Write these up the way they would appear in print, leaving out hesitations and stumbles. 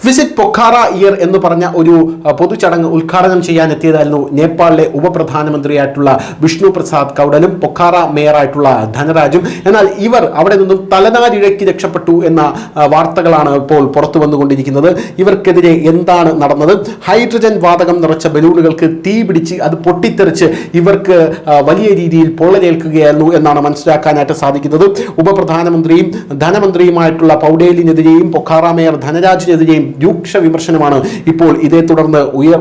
Visit Pokhara year എന്ന് പറഞ്ഞ ഒരു പൊതുചടങ്ങ് ഉദ്ഘാടനം ചെയ്യാൻ എത്തിയതായിരുന്നു നേപ്പാളിലെ ഉപപ്രധാനമന്ത്രിയായിട്ടുള്ള വിഷ്ണു പ്രസാദ് കൗഡലും പൊഖാറ മേയറായിട്ടുള്ള ധനരാജും. എന്നാൽ ഇവർ അവിടെ നിന്നും തലനാരിഴയ്ക്ക് രക്ഷപ്പെട്ടു എന്ന വാർത്തകളാണ് ഇപ്പോൾ പുറത്തു വന്നുകൊണ്ടിരിക്കുന്നത്. ഇവർക്കെതിരെ എന്താണ് നടന്നത്? ഹൈഡ്രജൻ വാതകം നിറച്ച ബലൂണുകൾക്ക് തീ പിടിച്ച് അത് പൊട്ടിത്തെറിച്ച് ഇവർക്ക് വലിയ രീതിയിൽ പൊള്ളലേൽക്കുകയായിരുന്നു എന്നാണ് മനസ്സിലാക്കാനായിട്ട് സാധിക്കുന്നത്. ഉപപ്രധാനമന്ത്രിയും ധനമന്ത്രിയുമായിട്ടുള്ള പൗഡേലിനെതിരെയും പൊഖാറ മേയർ ധനരാജിനെതിരെയും രൂക്ഷ വിമർശനമാണ് ഇപ്പോൾ ഇതേ തുടർന്ന്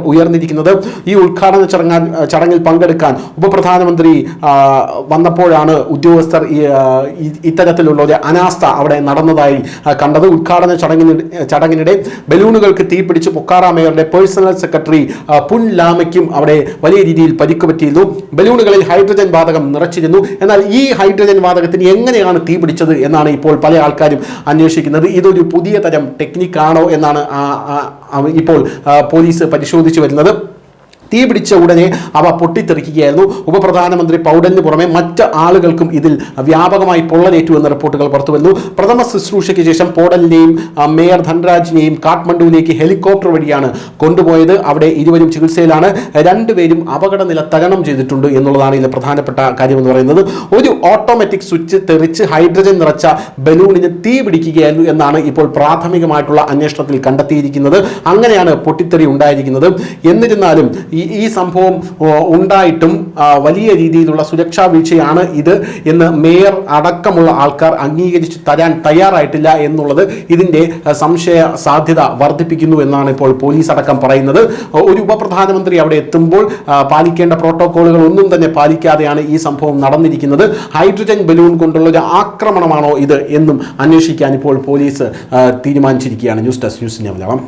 ഉയർന്നിരിക്കുന്നത്. ഈ ഉദ്ഘാടന ചടങ്ങിൽ പങ്കെടുക്കാൻ ഉപപ്രധാനമന്ത്രി വന്നപ്പോഴാണ് ഉദ്യോഗസ്ഥർ ഇത്തരത്തിലുള്ള ഒരു അനാസ്ഥ അവിടെ നടന്നതായി കണ്ടത്. ഉദ്ഘാടന ചടങ്ങിനിടെ ബലൂണുകൾക്ക് തീപിടിച്ച് പൊഖാറ മേയറുടെ പേഴ്സണൽ സെക്രട്ടറി പുൻ ലാമയ്ക്കും അവിടെ വലിയ രീതിയിൽ പരിക്ക് പറ്റിയിരുന്നു. ബലൂണുകളിൽ ഹൈഡ്രജൻ വാതകം നിറച്ചിരുന്നു. എന്നാൽ ഈ ഹൈഡ്രജൻ വാതകത്തിന് എങ്ങനെയാണ് തീ പിടിച്ചത് എന്നാണ് ഇപ്പോൾ പല ആൾക്കാരും അന്വേഷിക്കുന്നത്. ഇതൊരു പുതിയ തരം ടെക്നിക്കാണോ എന്നാണ് ഇപ്പോൾ പോലീസ് പരിശോധിച്ചു വരുന്നത്. തീ പിടിച്ച ഉടനെ അവ പൊട്ടിത്തെറിക്കുകയായിരുന്നു. ഉപപ്രധാനമന്ത്രി പൗഡലിന് പുറമെ മറ്റ് ആളുകൾക്കും ഇതിൽ വ്യാപകമായി പൊള്ളലേറ്റു എന്ന റിപ്പോർട്ടുകൾ പുറത്തുവന്നു. പ്രഥമ ശുശ്രൂഷയ്ക്ക് ശേഷം പൗഡലിനെയും മേയർ ധൻരാജിനെയും കാഠ്മണ്ഡുവിലേക്ക് ഹെലികോപ്റ്റർ വഴിയാണ് കൊണ്ടുപോയത്. അവിടെ ഇരുവരും ചികിത്സയിലാണ്. രണ്ടുപേരും അപകടനില തരണം ചെയ്തിട്ടുണ്ട് എന്നുള്ളതാണ് ഇതിലെ പ്രധാനപ്പെട്ട കാര്യമെന്ന് പറയുന്നത്. ഒരു ഓട്ടോമാറ്റിക് സ്വിച്ച് തെറിച്ച് ഹൈഡ്രജൻ നിറച്ച ബലൂണിന് തീ പിടിക്കുകയായിരുന്നു എന്നാണ് ഇപ്പോൾ പ്രാഥമികമായിട്ടുള്ള അന്വേഷണത്തിൽ കണ്ടെത്തിയിരിക്കുന്നത്. അങ്ങനെയാണ് പൊട്ടിത്തെറി ഉണ്ടായിരിക്കുന്നത്. എന്നിരുന്നാലും ഈ സംഭവം ഉണ്ടായിട്ടും വലിയ രീതിയിലുള്ള സുരക്ഷാ വീഴ്ചയാണ് ഇത് എന്ന് മേയർ അടക്കമുള്ള ആൾക്കാർ അംഗീകരിച്ച് തരാൻ തയ്യാറായിട്ടില്ല എന്നുള്ളത് ഇതിൻ്റെ സംശയ സാധ്യത വർദ്ധിപ്പിക്കുന്നു എന്നാണ് ഇപ്പോൾ പോലീസ് അടക്കം പറയുന്നത്. ഒരു ഉപപ്രധാനമന്ത്രി അവിടെ എത്തുമ്പോൾ പാലിക്കേണ്ട പ്രോട്ടോക്കോളുകൾ ഒന്നും തന്നെ പാലിക്കാതെയാണ് ഈ സംഭവം നടന്നിരിക്കുന്നത്. ഹൈഡ്രജൻ ബലൂൺ കൊണ്ടുള്ള ഒരു ആക്രമണമാണോ ഇത് എന്നും അന്വേഷിക്കാൻ ഇപ്പോൾ പോലീസ് തീരുമാനിച്ചിരിക്കുകയാണ്. News desk news India Malayalam.